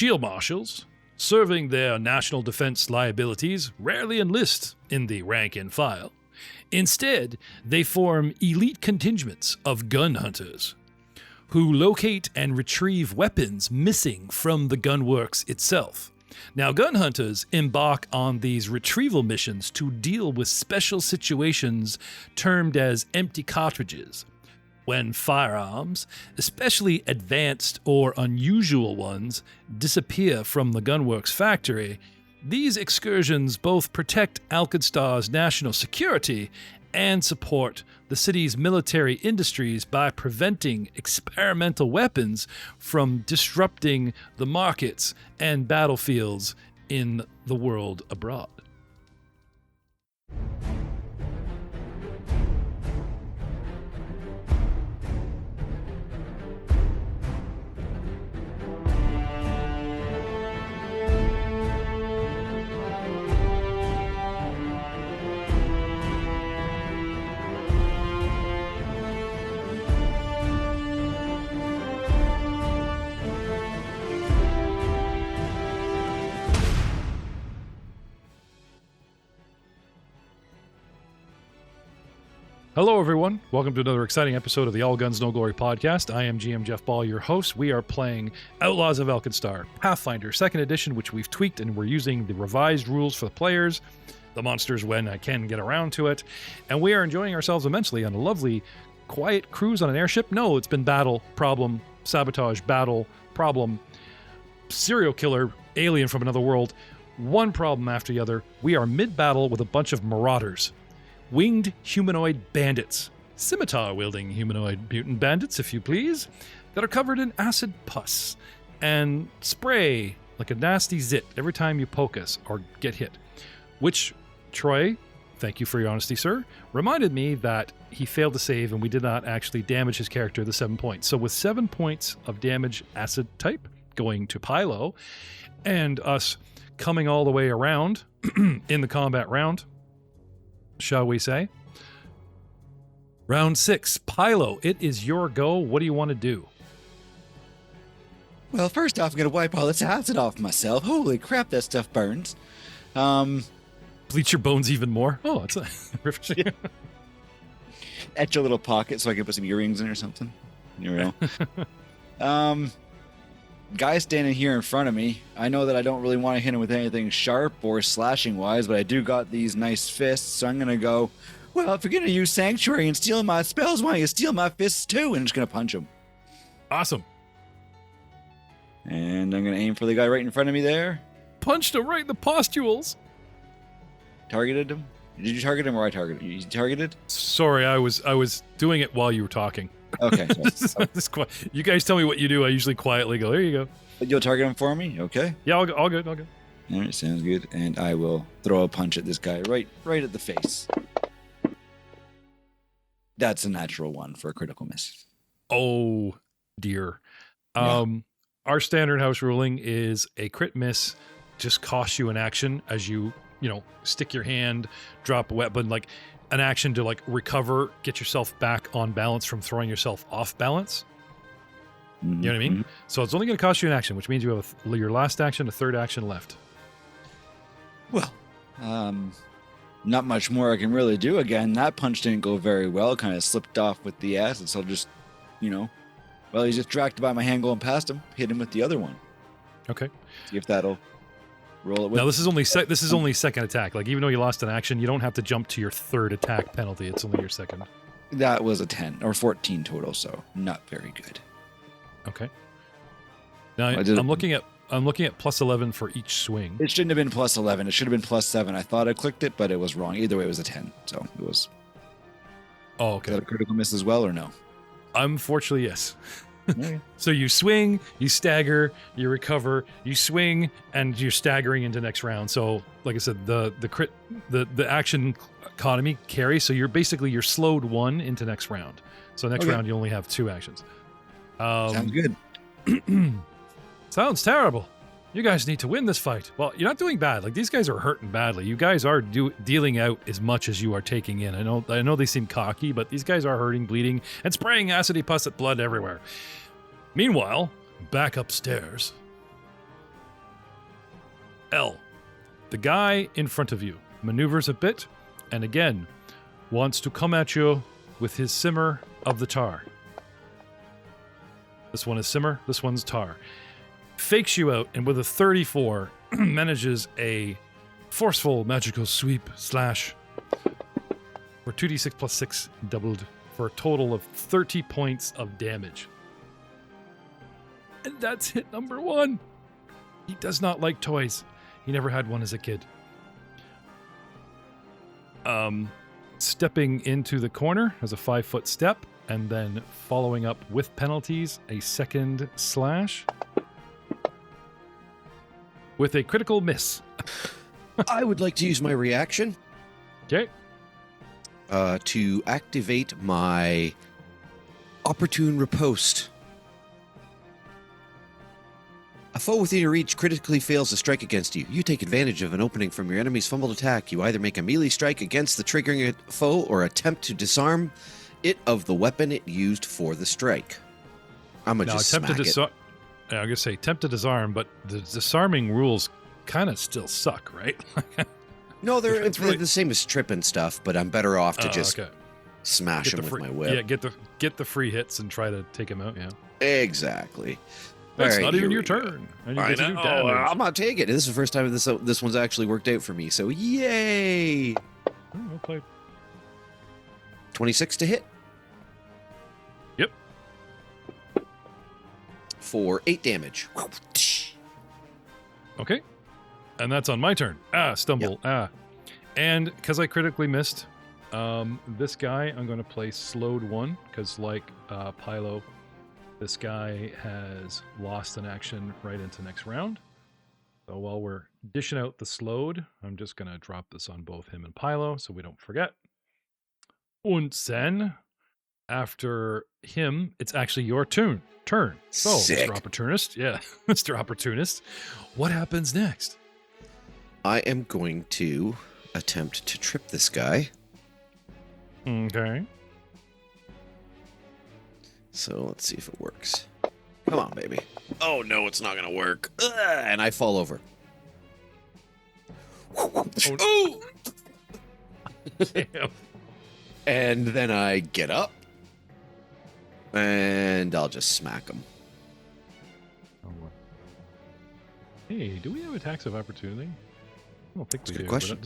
shield marshals, serving their national defense liabilities, rarely enlist in the rank and file. Instead, they form elite contingents of gun hunters who locate and retrieve weapons missing from the gunworks itself. Now, gun hunters embark on these retrieval missions to deal with special situations termed as empty cartridges. When firearms, especially advanced or unusual ones, disappear from the gunworks factory, these excursions both protect AlkenStar's national security and support the city's military industries by preventing experimental weapons from disrupting the markets and battlefields in the world abroad. Hello, everyone. Welcome to another exciting episode of the All Guns, No Glory podcast. I am GM Jeff Ball, your host. We are playing Outlaws of AlkenStar, Pathfinder 2nd Edition, which we've tweaked, and we're using the revised rules for the players, the monsters when I can get around to it. And we are enjoying ourselves immensely on a lovely, quiet cruise on an airship. No, it's been battle, problem, sabotage, battle, problem, serial killer, alien from another world, one problem after the other. We are mid-battle with a bunch of marauders. Winged humanoid bandits, scimitar-wielding humanoid mutant bandits, if you please, that are covered in acid pus and spray like a nasty zit every time you poke us or get hit. Which, Troy, thank you for your honesty, sir, reminded me that he failed to save and we did not actually damage his character the 7 points. So with 7 points of damage acid type going to Pylo and us coming all the way around in the combat round, shall we say? Round 6. Pylo, it is your go. What do you want to do? Well, first off, I'm going to wipe all this acid off myself. Holy crap, that stuff burns. Bleach your bones even more? Oh, it's refreshing. Yeah. Etch a little pocket so I can put some earrings in or something. You know. Guy standing here in front of me, I know that I don't really want to hit him with anything sharp or slashing wise, but I do got these nice fists, so I'm going to go, well, if you're going to use Sanctuary and steal my spells, why don't you steal my fists too? And I'm just going to punch him. Awesome. And I'm going to aim for the guy right in front of me there. Punched him right in the pustules. Targeted him? Did you target him or I targeted him? You targeted? Sorry, I was doing it while you were talking. Okay. You guys tell me what you do. I usually quietly go, there you go. You'll target him for me? Okay. Yeah, all good. All right, sounds good. And I will throw a punch at this guy right at the face. That's a natural one for a critical miss. Oh, dear. Yeah. Our standard house ruling is a crit miss just costs you an action as you stick your hand, drop a weapon, like an action to like recover, get yourself back on balance from throwing yourself off balance. You know what I mean? So it's only going to cost you an action, which means you have your last action, a third action left. Well, not much more I can really do. Again, that punch didn't go very well. Kind of slipped off with the acid, so I'll just, well, he's distracted by my hand going past him. Hit him with the other one. Okay. See if that'll roll it with. Now this is only second attack. Like even though you lost an action, you don't have to jump to your third attack penalty. It's only your second. That was a 10 or 14 total, so not very good. Okay. Now I'm looking at plus 11 for each swing. It shouldn't have been plus 11. It should have been plus 7. I thought I clicked it, but it was wrong. Either way, it was a 10. So it was. Oh, okay. Is that a critical miss as well, or no? Unfortunately, yes. Okay. So you swing, you stagger, you recover, you swing, and you're staggering into next round. So, like I said, the action economy carries. So you're slowed 1 into next round. So next round you only have 2 actions. Sounds good. Sounds terrible. You guys need to win this fight. Well, you're not doing bad. Like these guys are hurting badly. You guys are dealing out as much as you are taking in. I know they seem cocky, but these guys are hurting, bleeding, and spraying acidy pus at blood everywhere. Meanwhile, back upstairs, L. The guy in front of you maneuvers a bit and again wants to come at you with his simmer of the tar. This one is simmer, this one's tar. Fakes you out and with a 34 manages a forceful magical sweep slash for 2d6 plus 6 doubled for a total of 30 points of damage. And that's hit number 1. He does not like toys. He never had one as a kid. Stepping into the corner as a 5-foot step, and then following up with penalties, a second slash with a critical miss. I would like to use my reaction Okay. to activate my opportune riposte. A foe within your reach critically fails to strike against you. You take advantage of an opening from your enemy's fumbled attack. You either make a melee strike against the triggering foe or attempt to disarm it of the weapon it used for the strike. I'm going to just smack it. Yeah, I'm going to say attempt to disarm, but the disarming rules kind of still suck, right? No, they're really the same as trip and stuff, but I'm better off to just okay. smash him with my whip. Yeah, get the free hits and try to take him out, yeah. Exactly. That's All right, not even here your we go. turn. And you I get to do know. damage. I'm not taking it. This is the first time this one's actually worked out for me, so yay! Well played. 26 to hit. Yep. For 8 damage. Okay. And that's on my turn. Stumble. Yep. And because I critically missed, this guy, I'm going to play slowed 1, because like Pylo, this guy has lost an action right into next round. So while we're dishing out the slowed, I'm just going to drop this on both him and Pylo so we don't forget. Und then, after him, it's actually your turn. So, Sick. Mr. Opportunist. Yeah, Mr. Opportunist. What happens next? I am going to attempt to trip this guy. Okay. So let's see if it works. Come on, baby. Oh, no, it's not going to work. Ugh, and I fall over. Oh. Damn. And then I get up. And I'll just smack him. Oh, what? Hey, do we have attacks of opportunity? I don't think That's we a good do. question.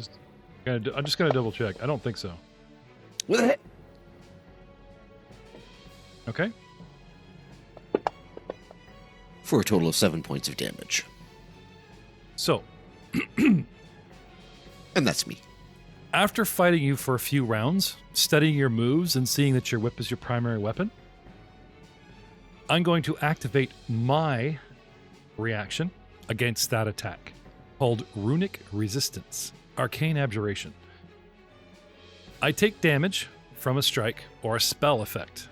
But I'm just gonna double check. I don't think so. With a hit. Okay. For a total of 7 points of damage. So, And that's me. after fighting you for a few rounds, studying your moves and seeing that your whip is your primary weapon, I'm going to activate my reaction against that attack, called Runic Resistance, Arcane Abjuration. I take damage from a strike or a spell effect.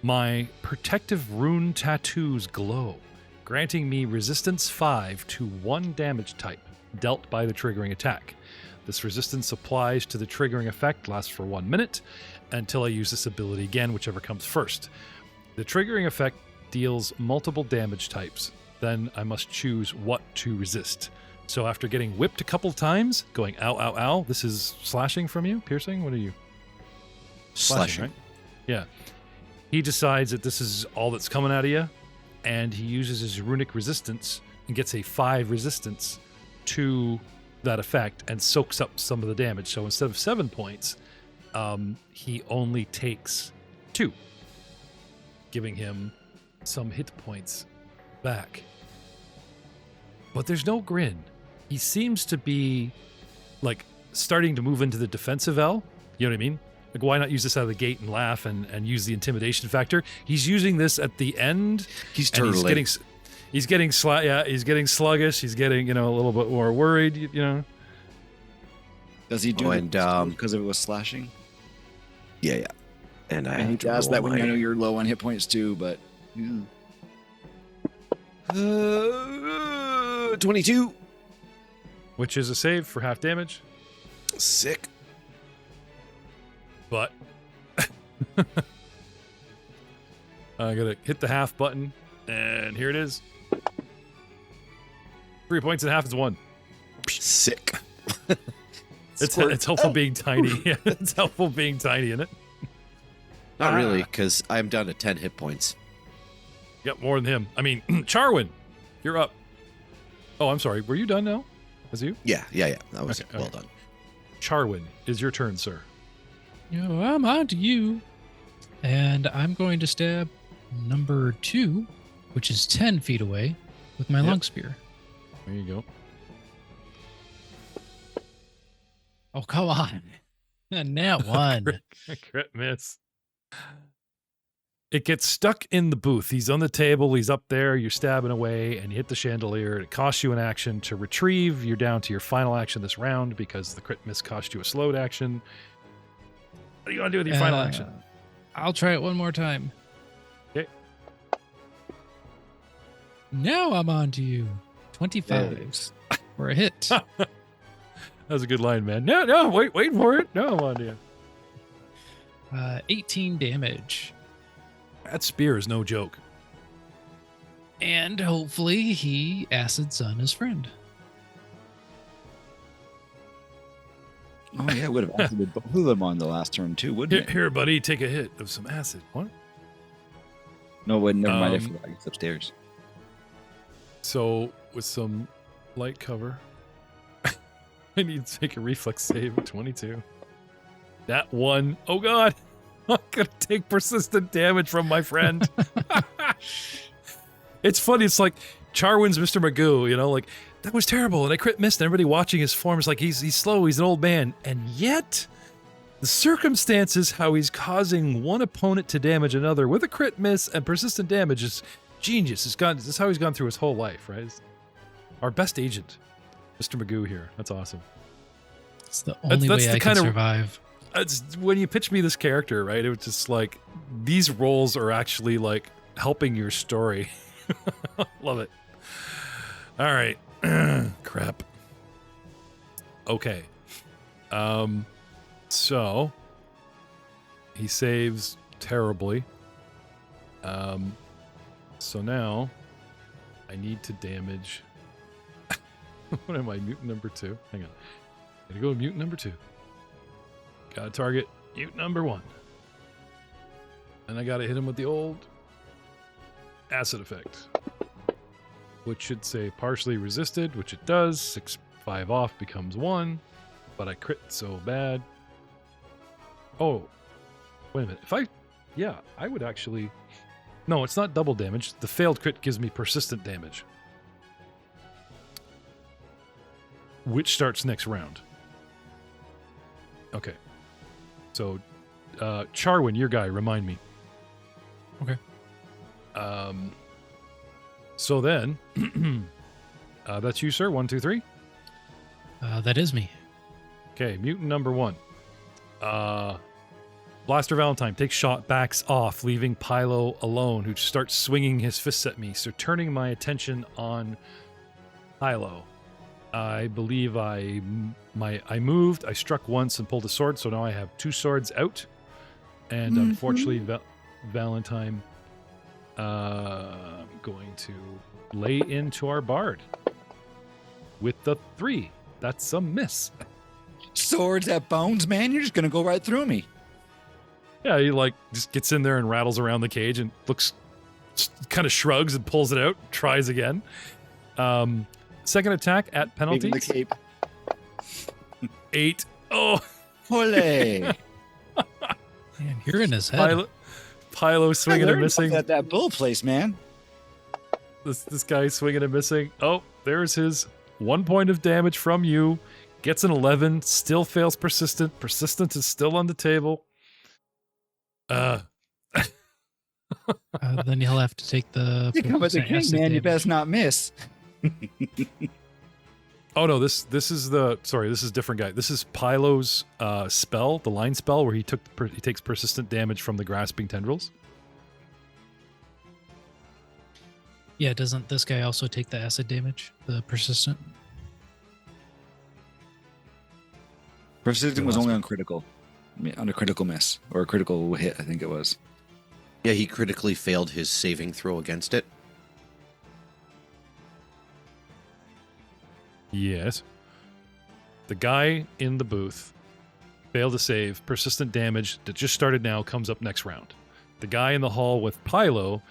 My protective rune tattoos glow, granting me resistance 5 to 1 damage type dealt by the triggering attack. This resistance applies to the triggering effect, lasts for 1 minute, until I use this ability again, whichever comes first. The triggering effect deals multiple damage types. Then I must choose what to resist. So after getting whipped a couple times, going ow, ow, ow, this is slashing from you? Piercing? What are you? Slashing. Right? Yeah. He decides that this is all that's coming out of you, and he uses his runic resistance and gets a 5 resistance to that effect and soaks up some of the damage. So instead of 7 points, he only takes 2, giving him some hit points back. But there's no grin. He seems to be like starting to move into the defensive L. You know what I mean? Like, why not use this out of the gate and laugh and use the intimidation factor? He's using this at the end. He's and turtling. He's getting sluggish. He's getting, a little bit more worried, Does he do Oh, it and, because it was slashing? Yeah. And I And he have to does roll that when my- you know you're low on hit points too, but yeah. 22. Which is a save for half damage. Sick. But I gotta hit the half button, and here it is. 3 points and a half is 1. It's helpful being tiny. Yeah, it's helpful being tiny, isn't it? Not really, because I'm down to 10 hit points. Yep, more than him. I mean, Charwin, you're up. Oh, I'm sorry. Were you done now? Was you? Yeah. That was Okay, well okay. done. Charwin, is your turn, sir. I'm on to you. And I'm going to stab number 2, which is 10 feet away, with my Yep. long spear. There you go. Oh, come on. Now 1. Crit miss. It gets stuck in the booth. He's on the table. He's up there. You're stabbing away, and you hit the chandelier. It costs you an action to retrieve. You're down to your final action this round because the crit miss cost you a slowed action. What are you going to do with your final action? I'll try it one more time. Okay. Now I'm on to you. 25 for a hit. That was a good line, man. No, wait for it. No, I'm on to you. 18 damage. That spear is no joke. And hopefully he acids on his friend. Oh yeah, would have activated both of them on the last turn too, wouldn't it? Here, buddy, take a hit of some acid. What? No, wait, never mind. I forgot. It's upstairs. So, with some light cover, I need to take a reflex save of 22. That one. Oh, God. I'm going to take persistent damage from my friend. It's funny. It's like Charwin's Mr. Magoo, you know, like, that was terrible. And I crit missed. And everybody watching his form is like, he's slow. He's an old man. And yet, the circumstances how he's causing one opponent to damage another with a crit miss and persistent damage is genius. This is how he's gone through his whole life, right? Our best agent, Mr. Magoo here. That's awesome. It's the only way I can survive. It's, when you pitched me this character, right, it was just like, these roles are actually like helping your story. Love it. All right. Crap. Okay. So he saves terribly. So now I need to damage. What am I? Mutant number 2. Hang on. Gotta go to mutant number 2. Gotta target mutant number 1. And I gotta hit him with the old acid effect, which should say partially resisted, which it does. 6/5 off becomes 1, but I crit so bad. Oh, wait a minute. I would actually. No, it's not double damage. The failed crit gives me persistent damage, which starts next round. Okay. So, Charwin, your guy, remind me. Okay. So then, that's you, sir. 1, 2, 3. That is me. Okay, mutant number 1. Blaster Valentine takes shot, backs off, leaving Pylo alone, who starts swinging his fists at me. So turning my attention on Pylo. I believe I moved, I struck once and pulled a sword, so now I have 2 swords out. And unfortunately, Valentine, I'm going to lay into our bard with the 3. That's a miss. Swords at bones, man. You're just gonna go right through me. Yeah, he like just gets in there and rattles around the cage and looks, kind of shrugs and pulls it out, tries again. Second attack at penalties. The cape. 8. Oh, Ole. Man, you're in his head. Pylo swinging and missing. At that bull place, man. This guy swinging and missing. Oh, there's his 1 point of damage from you. Gets an 11. Still fails persistent. Persistent is still on the table. Then he'll have to take the. You come as a king, man. You best not miss. Oh no, this is different guy. This is Pylo's spell, the line spell, where he takes persistent damage from the grasping tendrils. Yeah, doesn't this guy also take the acid damage? The persistent? Persistent was only on critical. On a critical miss. Or a critical hit, I think it was. Yeah, he critically failed his saving throw against it. Yes. The guy in the booth failed to save. Persistent damage that just started now comes up next round. The guy in the hall with Pylo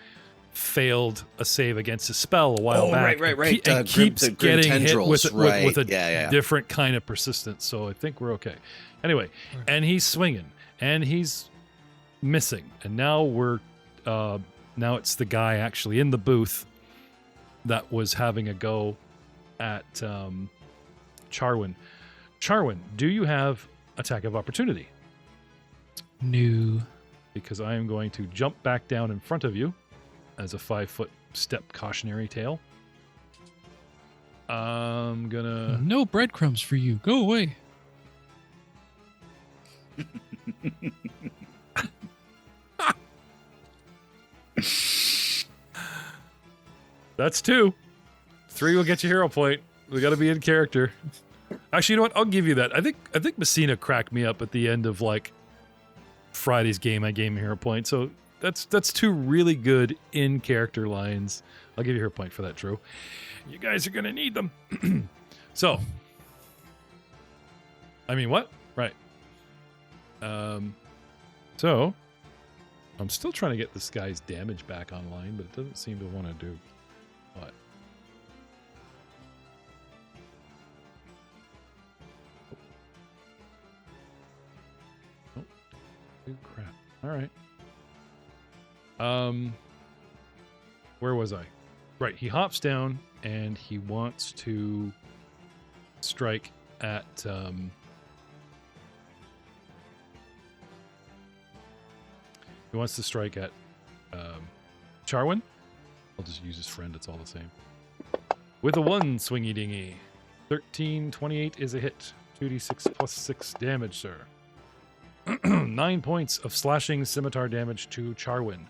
failed a save against a spell a while back. Right. And keeps getting hit with a a different kind of persistence. So I think we're okay. Anyway, and he's swinging and he's missing. And now now it's the guy actually in the booth that was having a go at Charwin. Charwin, do you have attack of opportunity? No. Because I am going to jump back down in front of you as a 5-foot step cautionary tale. I'm gonna... No breadcrumbs for you. Go away. That's 2. 3 will get you hero point. We got to be in character. Actually, you know what? I'll give you that. I think Messina cracked me up at the end of like Friday's game. I gave him a hero point. So that's 2 really good in character lines. I'll give you a hero point for that, Drew. You guys are gonna need them. So, I mean, what? Right. So I'm still trying to get this guy's damage back online, but it doesn't seem to want to do what. Oh, crap. All right. Where was I? Right, he hops down and he wants to strike at Charwin. I'll just use his friend, it's all the same. With a 1 swingy dingy. 1328 is a hit. 2d6 plus 6 damage, sir. 9 points of slashing scimitar damage to Charwin.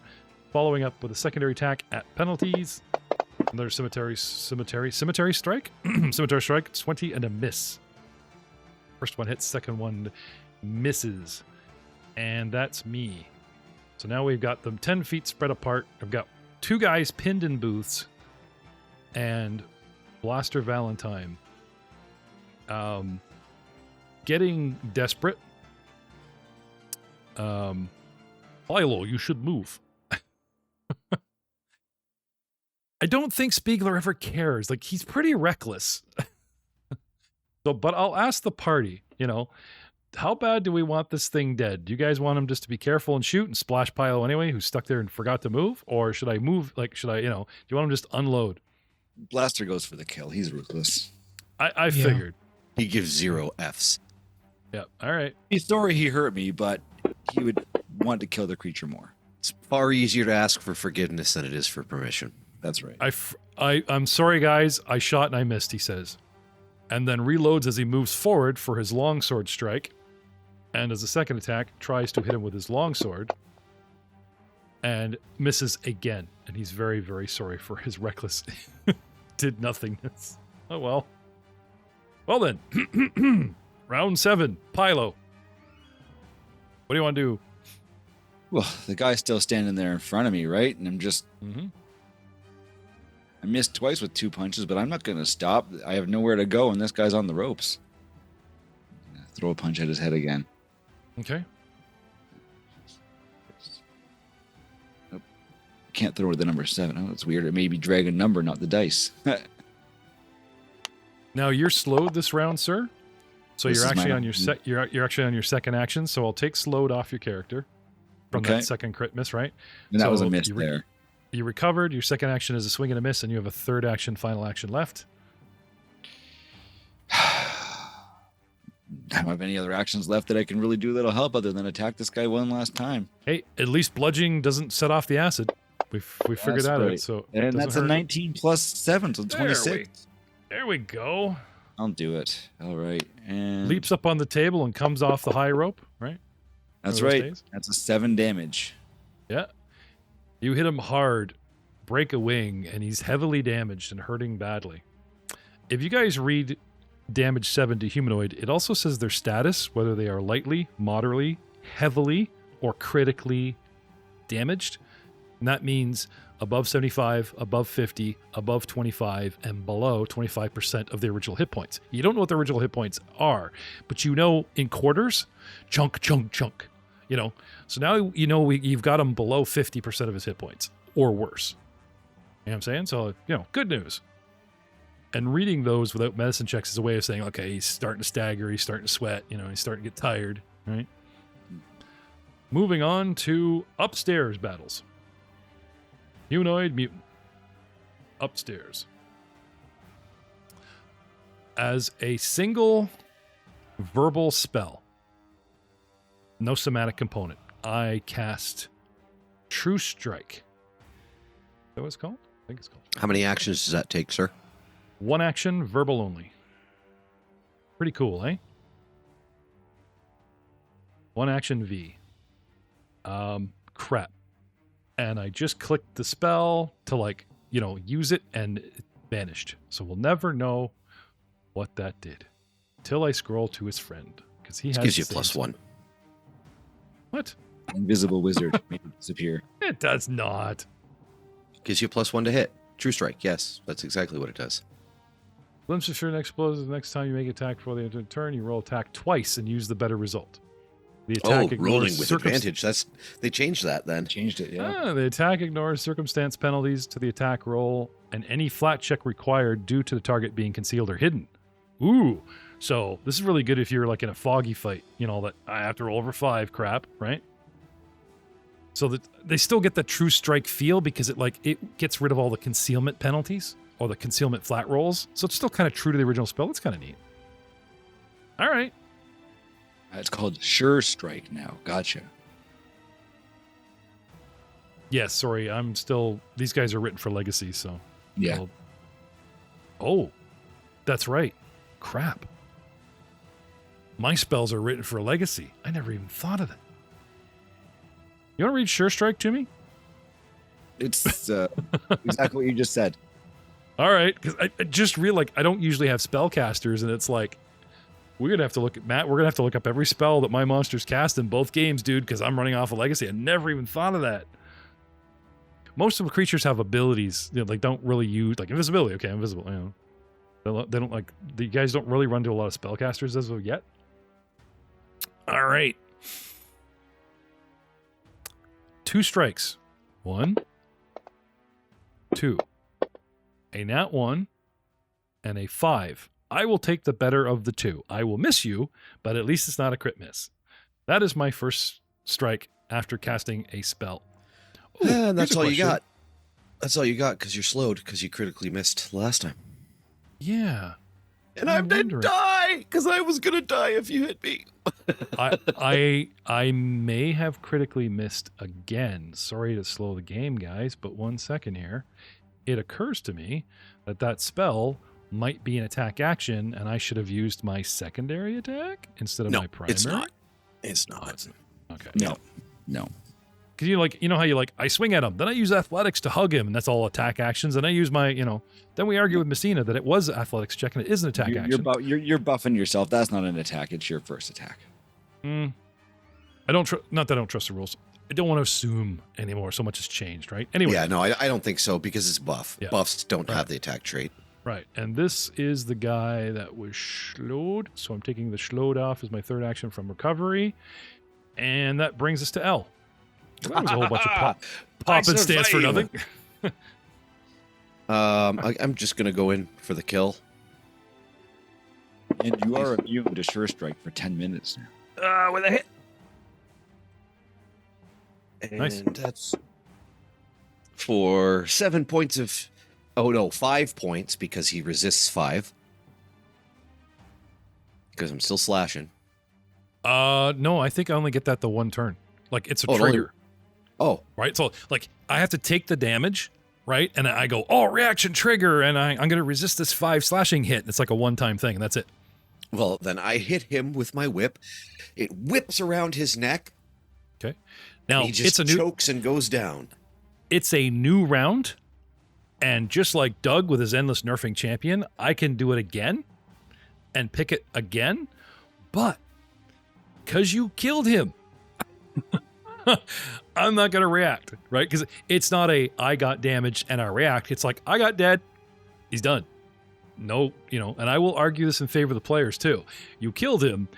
Following up with a secondary attack at penalties. Another cemetery strike. Scimitar strike, 20 and a miss. First one hits, second one misses. And that's me. So now we've got them 10 feet spread apart. I've got 2 guys pinned in booths. And Blaster Valentine. Getting desperate. Lilo, you should move. I don't think Spiegler ever cares. Like, he's pretty reckless. But I'll ask the party, how bad do we want this thing dead? Do you guys want him just to be careful and shoot and splash Pylo anyway, who's stuck there and forgot to move? Or should I move? Like, do you want him just unload? Blaster goes for the kill. He's ruthless. I figured. He gives 0 Fs. Yeah, all right. He's sorry he hurt me, but he would want to kill the creature more. It's far easier to ask for forgiveness than it is for permission. That's right. I'm sorry, guys. I shot and I missed, he says. And then reloads as he moves forward for his longsword strike. And as a second attack, tries to hit him with his longsword. And misses again. And he's very, very sorry for his reckless did nothingness. Oh, well. Well then. Round 7. Pylo. What do you want to do? Well, the guy's still standing there in front of me, right? And I'm just... Mm-hmm. I missed twice with 2 punches, but I'm not going to stop. I have nowhere to go, and this guy's on the ropes. Throw a punch at his head again. Okay. Nope. Can't throw with the number 7. Oh, that's weird. It may be dragon number, not the dice. Now you're slowed this round, sir. So This you're is actually my- on you're actually on your second action. So I'll take slowed off your character from Okay. that second crit miss, right? And that was a So miss you there. You recovered. Your second action is a swing and a miss, and you have a third action, final action left. I don't have any other actions left that I can really do that'll help other than attack this guy one last time. Hey, at least bludgeoning doesn't set off the acid. We figured That's that out. right. So it And doesn't that's a hurt. 19 plus 7, so 26. There we go. I'll do it. All right. And Leaps up on the table and comes off the high rope, right? that's One of those right. days? That's a 7 damage. Yeah. You hit him hard, break a wing, and he's heavily damaged and hurting badly. If you guys read damage 7 to humanoid, it also says their status, whether they are lightly, moderately, heavily, or critically damaged. And that means above 75, above 50, above 25, and below 25% of the original hit points. You don't know what the original hit points are, but you know in quarters, chunk, chunk, chunk. You know, so now you know you've got him below 50% of his hit points or worse. You know what I'm saying? So, you know, good news. And reading those without medicine checks is a way of saying, okay, he's starting to stagger, he's starting to sweat, you know, he's starting to get tired, right? Moving on to upstairs battles. Humanoid mutant. Upstairs. As a single verbal spell, no somatic component, I cast True Strike. Is that what it's called? I think it's called. How many actions does that take, sir? One action, verbal only. Pretty cool, eh? One action V. Crap. And I just clicked the spell to, like, you know, use it, and it vanished. So we'll never know what that did till I scroll to his friend, because he has Gives you the plus same- one. What? Invisible wizard made it disappear. It does not. Gives you plus one to hit. True strike. Yes, that's exactly what it does. Glimpse of sure explodes. The next time you make attack before the end of the turn, you roll attack twice and use the better result. The attack Oh, rolling ignores with advantage. They changed that then. Changed it, yeah. The attack ignores circumstance penalties to the attack roll and any flat check required due to the target being concealed or hidden. Ooh, so this is really good if you're like in a foggy fight, you know, that I have to roll over 5 crap, right? So that they still get the true strike feel because it gets rid of all the concealment penalties or the concealment flat rolls. So it's still kind of true to the original spell. It's kind of neat. All right. It's called Sure Strike now. Gotcha. Yes, sorry. These guys are written for Legacy, so. Yeah. Oh, that's right. Crap. My spells are written for Legacy. I never even thought of that. You want to read Sure Strike to me? It's exactly what you just said. All right, because I just realized I don't usually have spellcasters, and it's like, we're going to have to look at Matt. We're going to have to look up every spell that my monsters cast in both games, dude, because I'm running off a Legacy. I never even thought of that. Most of the creatures have abilities, you know, like don't really use, like invisibility. Okay, invisible, you know. They don't like, the guys don't really run to a lot of spellcasters as of yet. All right. 2 strikes. 1, 2. A nat 1 and a 5. I will take the better of the 2. I will miss you, but at least it's not a crit miss. That is my first strike after casting a spell. Ooh, And that's here's a all you question. got. That's all you got because you're slowed because you critically missed last time. Yeah. And I'm I'm gonna wondering. die because I was gonna die if you hit me. I may have critically missed again. Sorry to slow the game, guys, but 1 second here. It occurs to me that spell might be an attack action, and I should have used my secondary attack instead of No, my primary. it's not. It's not. Okay. No. Because you know how I swing at him, then I use athletics to hug him, and that's all attack actions. And I use my, then we argue with Messina that it was athletics check and it is an attack action. You're buffing yourself. That's not an attack. It's your first attack. I don't not that I don't trust the rules. I don't want to assume anymore. So much has changed, right? Anyway. Yeah, no, I don't think so because it's buff. Yeah. Buffs don't Right. have the attack trait. Right, and this is the guy that was slowed. So I'm taking the slowed off as my third action from recovery. And that brings us to L. That was a whole bunch of pop and stance for nothing. I'm just gonna go in for the kill. And you are immune to Sure Strike for 10 minutes now. With a hit. And Nice. that's for 7 points of... Oh, no, 5 points because he resists 5. Because I'm still slashing. No, I think I only get that the 1 turn. Like, it's a Oh, it only- trigger. Oh, Right? So, like, I have to take the damage, right? And I go, reaction trigger, and I'm going to resist this 5 slashing hit. It's like a one-time thing, and that's it. well, then I hit him with my whip. It whips around his neck. Okay. Now, He just it's chokes and goes down. it's a new round, and just like Doug with his endless nerfing champion, I can do it again and pick it again, but because you killed him, I'm not going to react, right? Because it's not a I got damaged and I react. It's like I got dead. He's done. No, and I will argue this in favor of the players too. You killed him,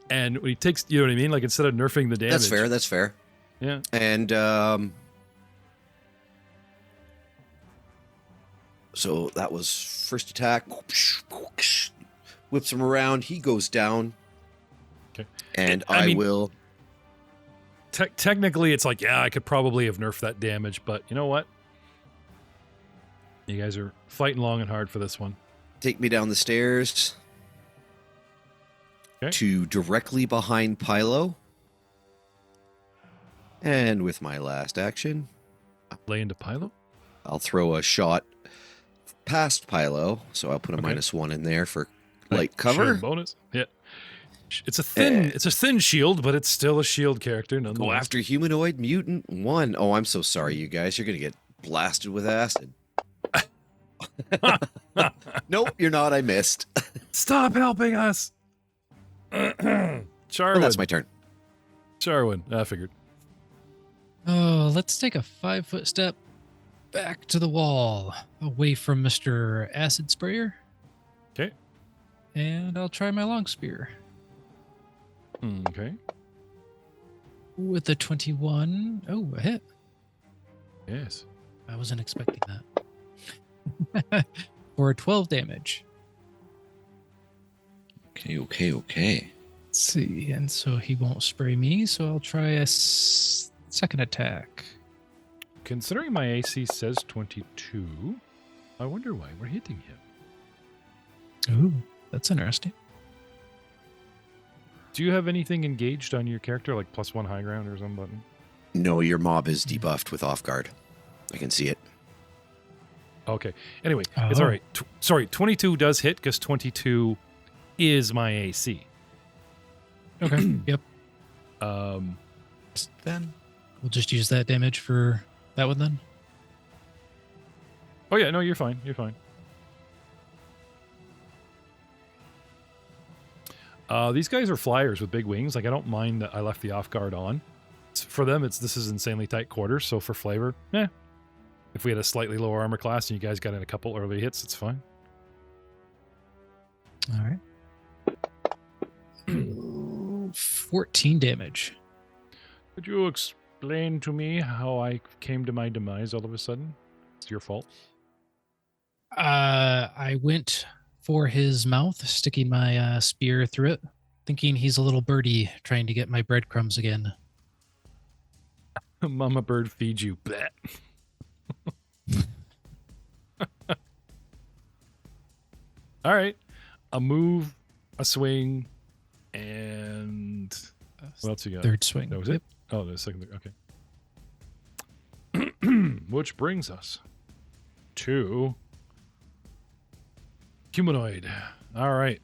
and when he takes, you know what I mean? Like instead of nerfing the damage. That's fair. Yeah. And so that was first attack. Whips him around. He goes down. Okay. And I mean, will. Technically, it's like, yeah, I could probably have nerfed that damage, but you know what? You guys are fighting long and hard for this one. Take me down the stairs. Okay. To directly behind Pylo. And with my last action, Lay into Pylo? I'll throw a shot past Pylo. So I'll put a Okay. -1 in there for light cover. Shield bonus. Yeah. It's a thin shield, but it's still a shield character Go nonetheless. after humanoid mutant 1. Oh, I'm so sorry, you guys. You're going to get blasted with acid. Nope, you're not. I missed. Stop helping us. Charwin. Oh, that's my turn. Charwin. I figured. Oh, let's take a 5-foot step back to the wall, away from Mr. Acid Sprayer. Okay. And I'll try my long spear. Okay. With a 21. Oh, a hit. Yes. I wasn't expecting that. For 12 damage. Okay. Let's see. And so he won't spray me, so I'll try a second attack. Considering my AC says 22, I wonder why we're hitting him. Ooh, that's interesting. Do you have anything engaged on your character, like +1 high ground or some button? No, your mob is debuffed with off guard. I can see it. Okay. Anyway, it's all right. Sorry, 22 does hit because 22 is my AC. Okay. Yep. Then We'll just use that damage for that one then. Oh yeah, no, you're fine. You're fine. These guys are flyers with big wings. Like I don't mind that I left the off guard on. For them, this is insanely tight quarters. So for flavor, if we had a slightly lower armor class and you guys got in a couple early hits, it's fine. All right. 14 damage. Could you explain to me how I came to my demise all of a sudden? It's your fault. I went for his mouth, sticking my spear through it, thinking he's a little birdie trying to get my breadcrumbs again. Mama bird feeds you. Bleh. All right. A move, a swing, and what else you got? Third swing. That was Yep. it? Oh, the second. Okay. Which brings us to humanoid. All right.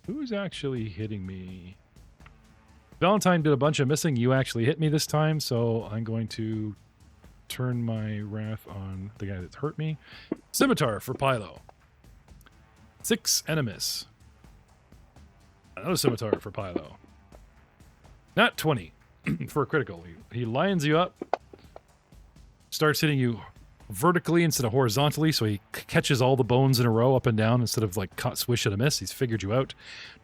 Who's actually hitting me? Valentine did a bunch of missing. You actually hit me this time, so I'm going to turn my wrath on the guy that hurt me. Scimitar for Pylo. 6 enemies. Another scimitar for Pylo. Not 20 for a critical. He lines you up, starts hitting you vertically instead of horizontally, so he catches all the bones in a row up and down instead of like swish and a miss. He's figured you out.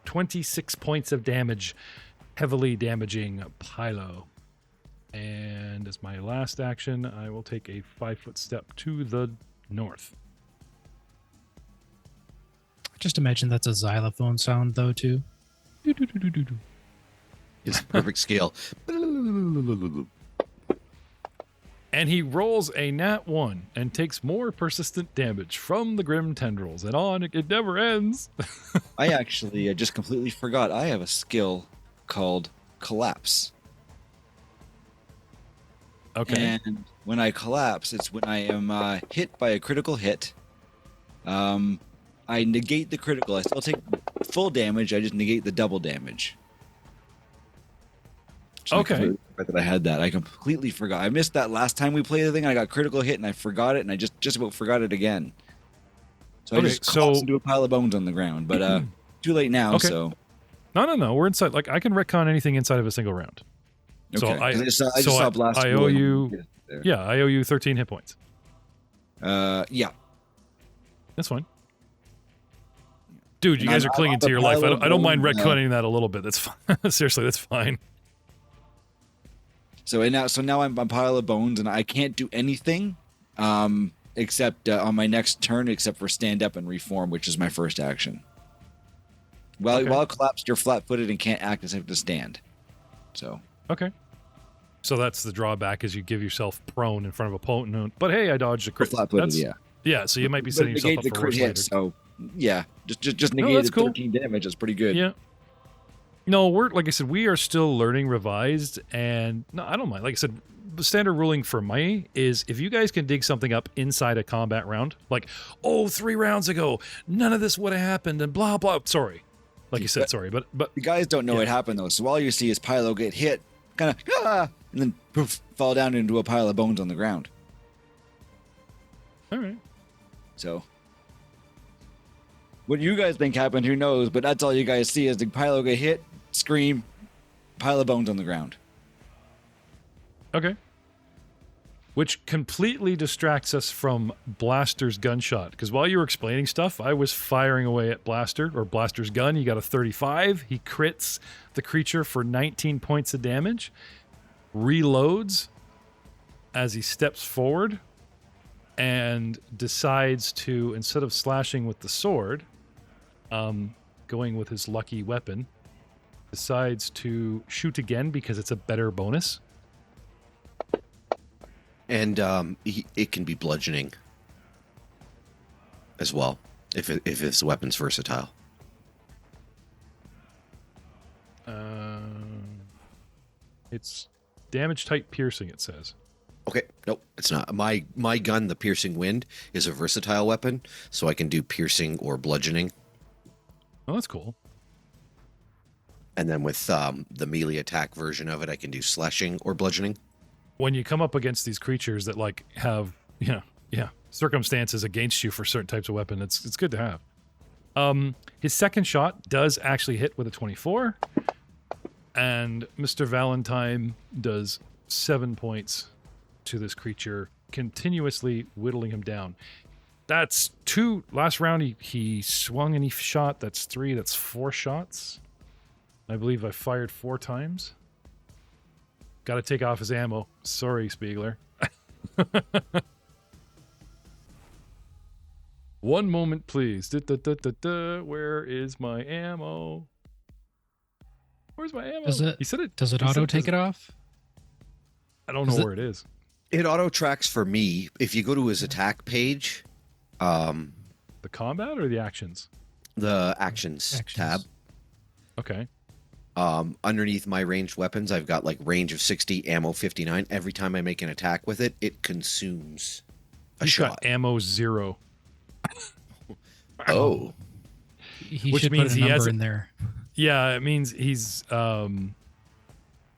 26 points of damage, heavily damaging Pylo. And as my last action, I will take a 5-foot step to the north. Just imagine that's a xylophone sound, though, too. Do-do-do-do-do-do. It's perfect scale. And he rolls a nat 1 and takes more persistent damage from the grim tendrils. And on, it never ends. I just completely forgot. I have a skill called Collapse. Okay. And when I collapse, it's when I am hit by a critical hit. I negate the critical. I still take full damage. I just negate the double damage. So Okay. I completely forgot that I had that. I completely forgot. I missed that last time we played the thing. I got critical hit and I forgot it, and I just about forgot it again. So I Okay, just so- collapsed into a pile of bones on the ground. But too late now. Okay. So No. We're inside. Like I can retcon anything inside of a single round. So Okay. I 'Cause I just saw blast. I owe you. Yeah, I owe you 13 hit points. Yeah. That's fine. Dude, you And guys are I'm clinging on to the your life. pile of I don't mind bones now. retconning that a little bit. That's fine. Seriously, that's fine. So now I'm a pile of bones, and I can't do anything, except on my next turn, except for stand up and reform, which is my first action. While collapsed, you're flat-footed and can't act except to stand. So Okay. So that's the drawback is you give yourself prone in front of a opponent. But hey, I dodged a crit. flat-footed, That's- yeah. Yeah, so you might be But setting yourself negate up the for crit worse hit, later. so yeah, just No, negated that's cool. 13 damage. That's pretty good. Yeah. No, we're like I said, we are still learning revised, and no, I don't mind. Like I said, the standard ruling for me is if you guys can dig something up inside a combat round, like 3 rounds ago, none of this would have happened, and blah blah. Sorry, like you said, sorry, but The guys don't know Yeah. what happened though, so all you see is Pylo get hit, kind of, and then poof, fall down into a pile of bones on the ground. all right. So, what you guys think happened, who knows? But that's all you guys see is the Pylo get hit, scream, pile of bones on the ground. Okay. Which completely distracts us from Blaster's gunshot. Because while you were explaining stuff, I was firing away at Blaster's gun. He got a 35. He crits the creature for 19 points of damage. Reloads as he steps forward and decides to, instead of slashing with the sword, going with his lucky weapon, decides to shoot again because it's a better bonus. And it can be bludgeoning as well if his weapon's versatile. It's damage type piercing, it says. Okay, nope, it's not. My gun, the piercing wind, is a versatile weapon, so I can do piercing or bludgeoning. Oh, that's cool. And then with the melee attack version of it, I can do slashing or bludgeoning. When you come up against these creatures that like have, circumstances against you for certain types of weapon, it's good to have. His second shot does actually hit with a 24, and Mr. Valentine does 7 points to this creature, continuously whittling him down. That's 2. Last round he swung and he shot. That's 3. That's 4 shots. I believe I fired 4 times. Got to take off his ammo. Sorry, Spiegler. One moment, please. Where is my ammo? Where's my ammo? Does it He said it. Does it he auto said- take it off? I don't know where it is. It auto tracks for me. If you go to his attack page, The combat or the actions? the actions tab, Okay. underneath my ranged weapons, I've got like range of 60, ammo 59. Every time I make an attack with it, it consumes a He's shot. got ammo 0. Oh, He Which should means put a he has number a- in there. Yeah, it means he's well,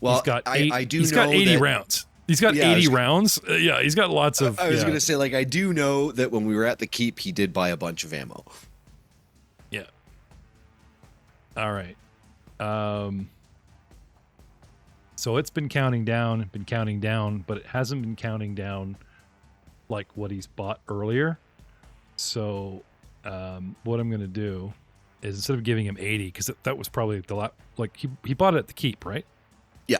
he's got I do he's know got 80 that, rounds. He's got Yeah, I 80 was- rounds. Yeah, he's got lots of. I was yeah. going to say, like, I do know that when we were at the keep, he did buy a bunch of ammo. Yeah. All right. So it's been counting down, but it hasn't been counting down like what he's bought earlier. So what I'm going to do is instead of giving him 80, because that was probably the last, like he bought it at the keep, right? Yeah.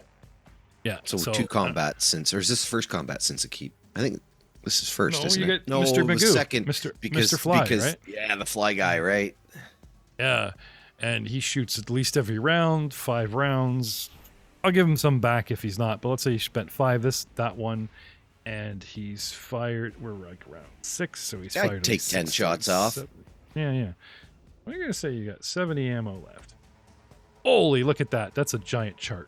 Yeah. So we're 2 combats since, or is this first combat since the keep? I think this is first, No, isn't you it? get Mr. it was Magoo, second. Mr. Fly, right? Yeah, the fly guy, right? Yeah, and he shoots at least every round, 5 rounds. I'll give him some back if he's not, but let's say he spent 5 that one, and he's fired. We're like round 6, so he's I'd fired. take like 10 shots off. Yeah. What are you gonna say? You got 70 ammo left. Holy, look at that! That's a giant chart.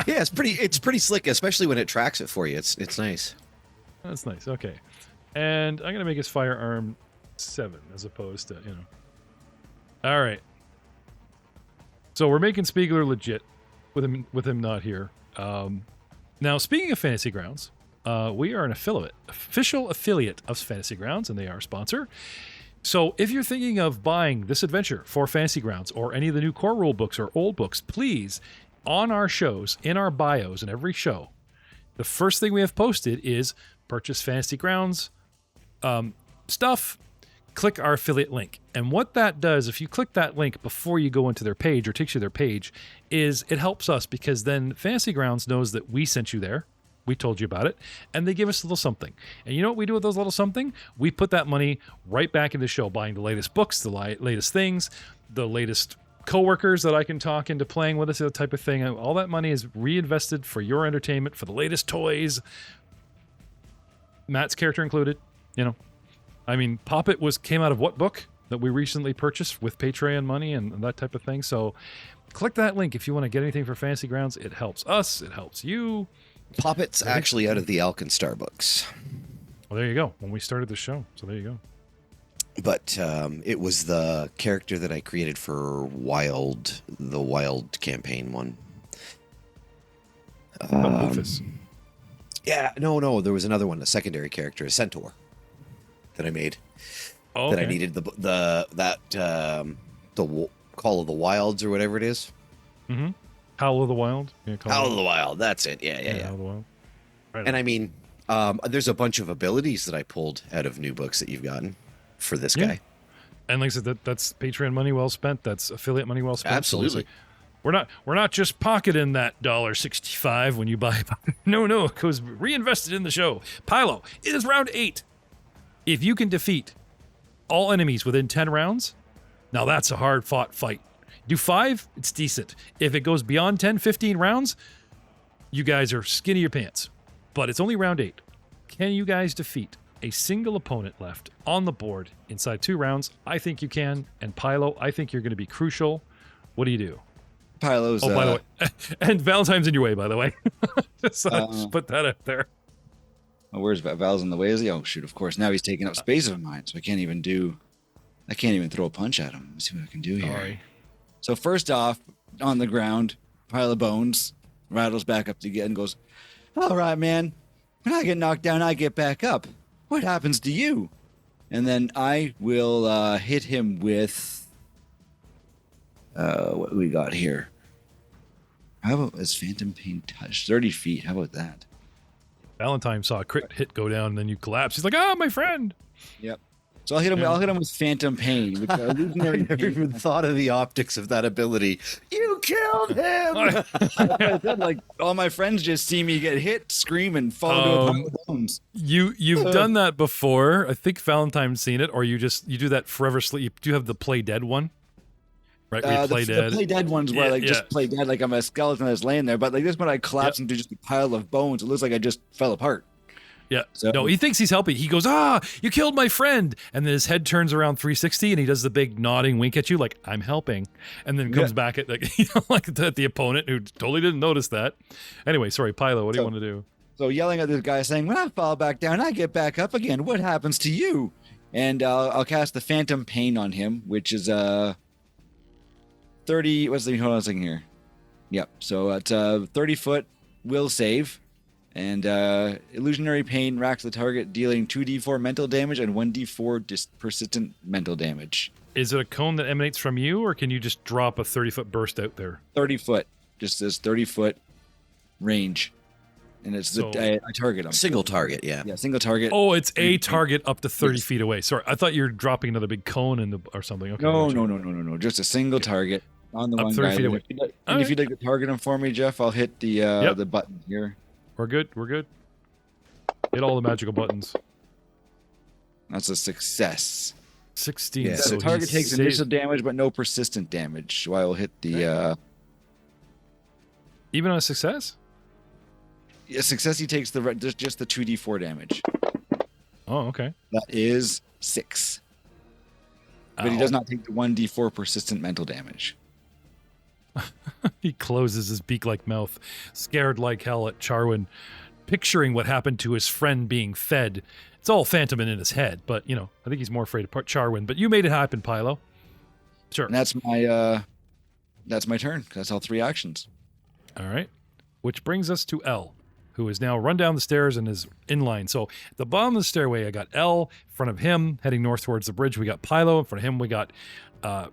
Yeah, it's pretty slick, especially when it tracks it for you. It's nice. That's nice. Okay, and I'm gonna make his firearm 7 as opposed to All right. So we're making Spiegler legit with him not here. Now, speaking of Fantasy Grounds, we are an official affiliate of Fantasy Grounds, and they are a sponsor. So if you're thinking of buying this adventure for Fantasy Grounds or any of the new core rule books or old books, please, on our shows, in our bios, in every show, the first thing we have posted is purchase Fantasy Grounds stuff, click our affiliate link. And what that does, if you click that link before you go into their page or takes you to their page, is it helps us because then Fantasy Grounds knows that we sent you there. We told you about it, and they give us a little something. And you know what we do with those little something? We put that money right back in the show, buying the latest books, the latest things, the latest coworkers that I can talk into playing with us, that type of thing. All that money is reinvested for your entertainment, for the latest toys, Matt's character included. You know, I mean, Poppet came out of what book that we recently purchased with Patreon money and that type of thing. So click that link if you want to get anything for Fantasy Grounds. It helps us. It helps you. Poppet's actually out of the AlkenStar books. Well, there you go. When we started the show. So there you go. But it was the character that I created for the Wild campaign one. Rufus. Yeah, no. There was another one, a secondary character, a centaur, that I made. Oh, that I needed the Call of the Wilds or whatever it is. Mm-hmm. Howl of the Wild. Yeah, Howl of the Wild. That's it. Yeah. Howl of the Wild. Right. And I mean, there's a bunch of abilities that I pulled out of new books that you've gotten for this guy. And like I said, that's Patreon money well spent. That's affiliate money well spent. Absolutely. So we're not just pocketing that $1.65 when you buy. No, it goes reinvested in the show. Pylo, it is round 8. If you can defeat all enemies within 10 rounds, now that's a hard fought fight. Do 5, it's decent. If it goes beyond 10, 15 rounds, you guys are skin of your pants. But it's only round 8. Can you guys defeat a single opponent left on the board inside 2 rounds? I think you can. And Pylo, I think you're going to be crucial. What do you do? Pylo's. By the way, and Valentine's in your way, by the way. just put that out there. Oh, where's Val's in the way? Is he? Oh shoot! Of course. Now he's taking up space of mine, so I can't even throw a punch at him. Let's see what I can do here. Sorry. So first off, on the ground, pile of bones, rattles back up again and goes, "All right, man. When I get knocked down, I get back up. What happens to you?" And then I will hit him with what we got here. How about his Phantom Pain touch? 30 feet. How about that? Valentine saw a crit hit go down, and then you collapse. He's like, "Ah, my friend." Yep. So I'll hit him. Yeah. I'll hit him with Phantom Pain. Which I never even thought of the optics of that ability. You killed him! I said, like, all my friends just see me get hit, scream, and fall into a pile of bones. You've done that before. I think Valentine's seen it, or you do that forever sleep. Do you have the play dead one? Right, where you play dead. The play dead ones where just play dead like I'm a skeleton that's laying there. But like this one, I collapse into just a pile of bones. It looks like I just fell apart. Yeah. So, no, he thinks he's helping. He goes, you killed my friend. And then his head turns around 360 and he does the big nodding wink at you like, I'm helping. And then comes back at the opponent who totally didn't notice that. Anyway, sorry, Pylo, what do you want to do? So yelling at this guy saying, when I fall back down, I get back up again. What happens to you? And I'll cast the Phantom Pain on him, which is 30, hold on a second here. Yep. So it's 30-foot will save. And illusionary pain racks the target, dealing 2d4 mental damage and 1d4 persistent mental damage. Is it a cone that emanates from you, or can you just drop a 30-foot burst out there? 30 foot, just this 30-foot range, and it's I target him. Single target, yeah. Yeah, single target. Oh, it's a target up to 30 feet away. Sorry, I thought you were dropping another big cone or something. Okay. No. Just a single target on the up one 30 guy. feet away. And if you'd like to target him for me, Jeff, I'll hit the button here. We're good. Hit all the magical buttons. That's a success. 16. Yeah, So the target he takes saved- initial damage, but no persistent damage. So I will hit the. Even on a success? Success. He takes just the 2d4 damage. Oh, okay. That is 6. But he does not take the 1d4 persistent mental damage. He closes his beak-like mouth, scared like hell at Charwin, picturing what happened to his friend being fed. It's all phantom in his head, but, I think he's more afraid of Charwin. But you made it happen, Pylo. Sure. And that's my turn. That's all 3 actions. All right. Which brings us to Alll, who has now run down the stairs and is in line. So at the bottom of the stairway, I got Alll in front of him, heading north towards the bridge. We got Pilo in front of him. We got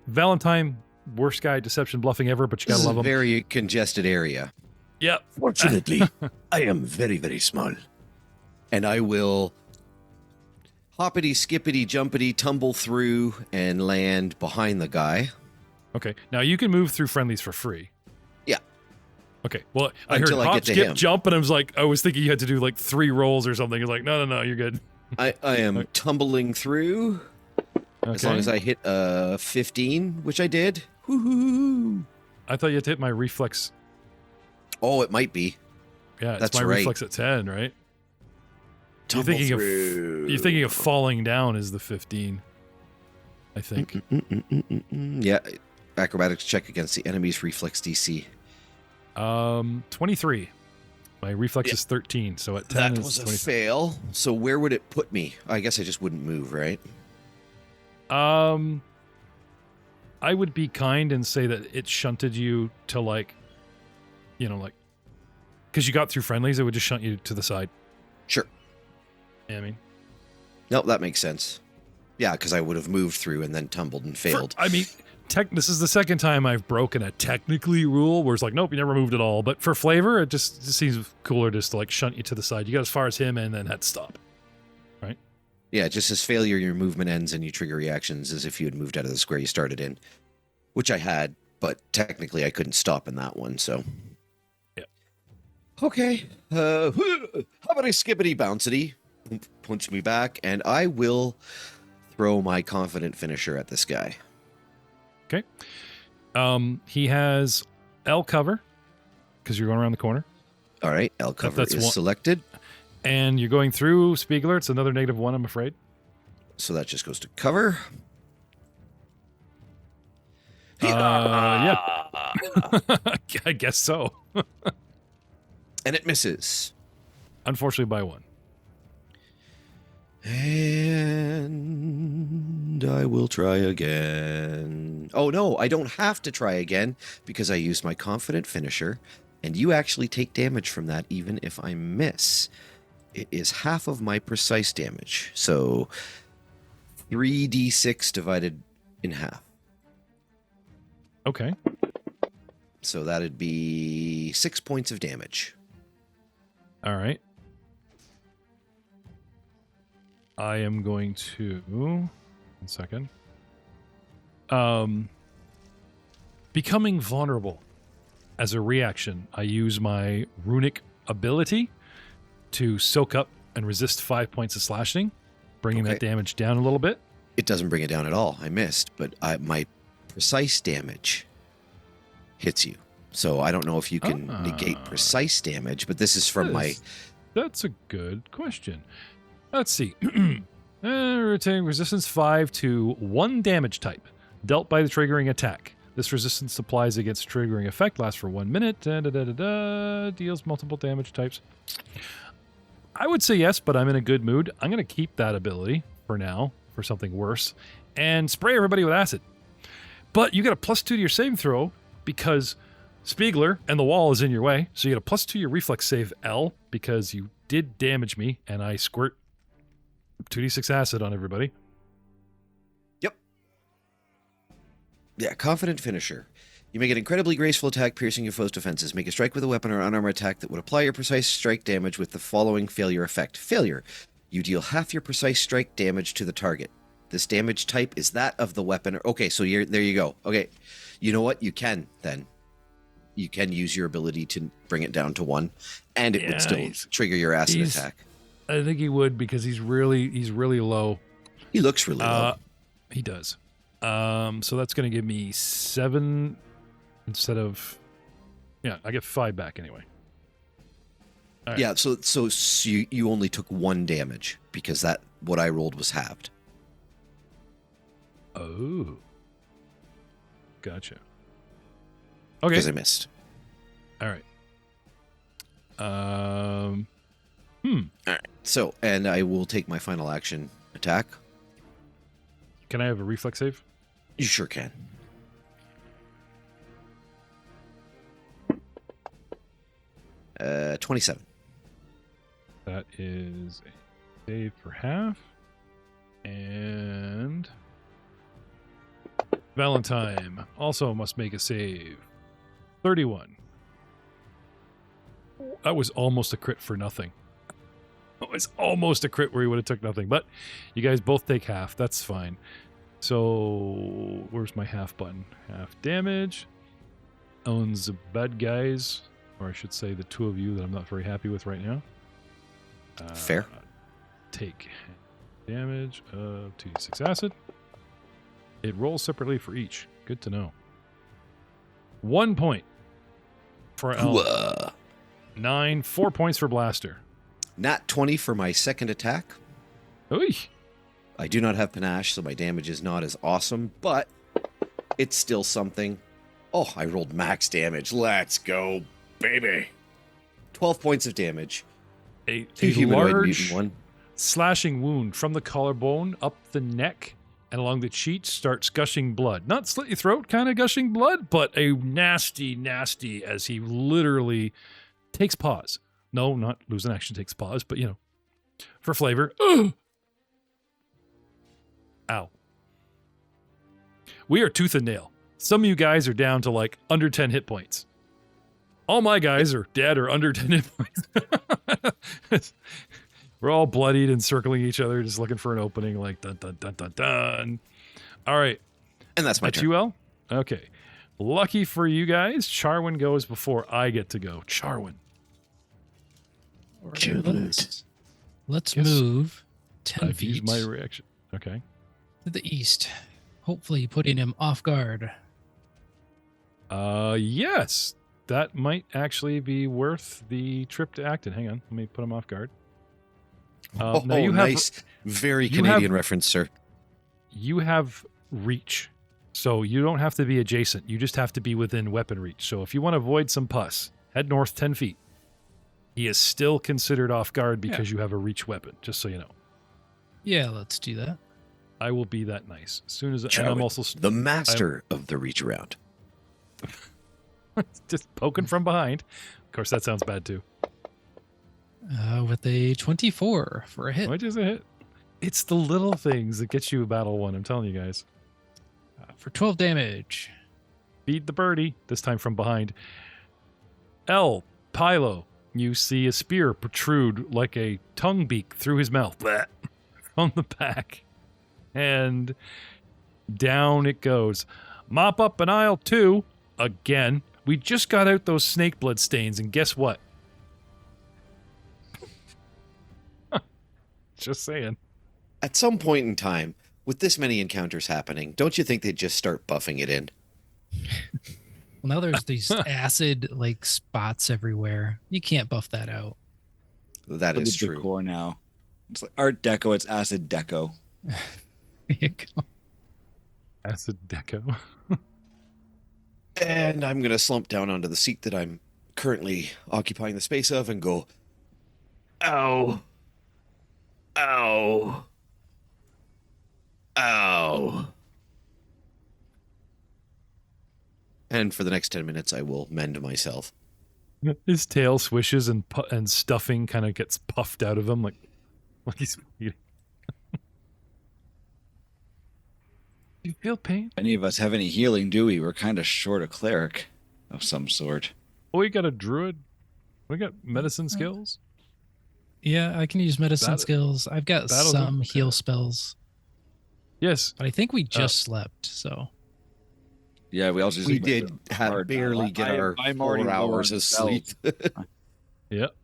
Valentine, worst guy deception bluffing ever, but you This gotta is love a him. very congested area. Yep. Fortunately, I am very, very small. And I will hoppity, skippity, jumpity, tumble through and land behind the guy. Okay. Now you can move through friendlies for free. Yeah. Okay. Well, I Until heard I hop, get to skip, him. jump, and I was thinking you had to do like 3 rolls or something. You're like, no, you're good. I am tumbling through as long as I hit 15, which I did. Woohoo! I thought you had to hit my reflex. Oh, it might be. Yeah, it's That's my right. reflex at 10, right? Tumble You're through. thinking of falling down is the 15, I think. Yeah. Acrobatics check against the enemy's reflex DC. 23. My reflex is 13, so at 10 That is was a 23. fail. So where would it put me? I guess I just wouldn't move, right? I would be kind and say that it shunted you to because you got through friendlies, it would just shunt you to the side. Sure. Yeah, I mean, Nope, that makes sense. Yeah, because I would have moved through and then tumbled and failed. this is the second time I've broken a technically rule where it's like, nope, you never moved at all. But for flavor, it just seems cooler just to like shunt you to the side. You got as far as him and then had to stop. Right? Yeah, just as failure, your movement ends and you trigger reactions as if you had moved out of the square you started in, which I had, but technically I couldn't stop in that one, so. Yeah. Okay. How about I skippity bouncity? Punch me back, and I will throw my confident finisher at this guy. Okay. He has L cover because you're going around the corner. All right, L cover That's is one. selected. And you're going through Spiegler. It's another -1, I'm afraid. So that just goes to cover. Yeah. I guess so. And it misses. Unfortunately, by 1. And I will try again. Oh, no, I don't have to try again because I used my confident finisher. And you actually take damage from that even if I miss. It is half of my precise damage. So 3d6 divided in half. Okay. So that'd be 6 points of damage. All right. I am going to 1 second. Becoming vulnerable. As a reaction, I use my runic ability to soak up and resist 5 points of slashing, bringing that damage down a little bit. It doesn't bring it down at all. I missed, but my precise damage hits you. So I don't know if you can negate precise damage, but this is from my... That's a good question. Let's see. Retaining resistance 5 to 1 damage type dealt by the triggering attack. This resistance applies against triggering effect, lasts for 1 minute, deals multiple damage types. I would say yes, but I'm in a good mood. I'm going to keep that ability for now, for something worse, and spray everybody with acid. But you get a +2 to your saving throw because Spiegler and the wall is in your way, so you get a +2 to your reflex save L because you did damage me, and I squirt 2d6 acid on everybody. Yep. Yeah, confident finisher. You make an incredibly graceful attack piercing your foe's defenses. Make a strike with a weapon or unarmored attack that would apply your precise strike damage with the following failure effect. Failure. You deal half your precise strike damage to the target. This damage type is that of the weapon. Okay, so there you go. Okay, you know what? You can then. You can use your ability to bring it down to 1, and it would still trigger your acid attack. I think he would because he's really low. He looks really low. He does. So that's going to give me 7 instead of... Yeah, I get 5 back anyway. All right. Yeah, so you only took 1 damage because that what I rolled was halved. Oh. Gotcha. Okay. Because I missed. All right. All right. So, and I will take my final action attack. Can I have a reflex save? You sure can. Uh, 27. is a save for half. And Valentine also must make a save. 31. That was almost a crit for nothing. It was almost a crit where he would have took nothing. But you guys both take half. That's fine. So where's my half button? Half damage. Owns the bad guys. Or I should say the two of you that I'm not very happy with right now. Fair. Take damage of 2d6 acid. It rolls separately for each. Good to know. 1 point for Alll. 9, 4 points for Blaster. Nat 20 for my second attack. Oy. I do not have panache, so my damage is not as awesome, but it's still something. Oh, I rolled max damage. Let's go, baby. 12 points of damage. A Two humanoid large mutant one. slashing wound from the collarbone up the neck and along the cheek starts gushing blood. Not slit your throat kind of gushing blood, but a nasty, nasty as he literally takes pause. No, not lose an action, takes pause, but for flavor. Ow. We are tooth and nail. Some of you guys are down to like under 10 hit points. All my guys are dead or under 10 hit points. We're all bloodied and circling each other, just looking for an opening, like dun dun dun dun dun. All right. And that's my That's turn. you, Al? Okay. Lucky for you guys, Charwin goes before I get to go. Charwin. Let's Yes. move 10 I've feet used my reaction. Okay. to the east, hopefully putting him off guard. Yes. That might actually be worth the trip to Acton. Hang on. Let me put him off guard. Oh, now you have nice. Very you Canadian have- reference, sir. you have reach. So you don't have to be adjacent. You just have to be within weapon reach. So if you want to avoid some pus, head north 10 feet. He is still considered off guard because you have a reach weapon, just so you know. Yeah, let's do that. I will be that nice. As soon as and I'm Charwin, also the master of the reach around. just poking from behind. Of course, that sounds bad too. With a 24 for a hit. Which is a hit. It's the little things that get you a battle one. I'm telling you guys. For 12 damage. Beat the birdie. This time from behind. L. Pylo. You see a spear protrude like a tongue beak through his mouth. Blech. On the back. And down it goes. Mop up an aisle 2. Again. We just got out those snake blood stains, and guess what? Just saying. At some point in time, with this many encounters happening, don't you think they'd just start buffing it in? Well, now there's these acid like spots everywhere. You can't buff that out. That For is the true. decor now. It's like Art Deco. It's Acid Deco. There you go. Acid deco. And I'm going to slump down onto the seat that I'm currently occupying the space of and go, ow, ow, ow. And for the next 10 minutes, I will mend myself. His tail swishes and stuffing kind of gets puffed out of him like he's eating. Do you feel pain? Any of us have any healing, do we? We're kind of short a cleric of some sort. Oh, we got a druid. We got medicine skills. Yeah, I can use medicine Battle- skills. I've got Battle's some okay. heal spells, Yes. but I think we just slept. So Yeah, we also just We did barely get our I'm already 4 low hours on of spells. sleep. Yep.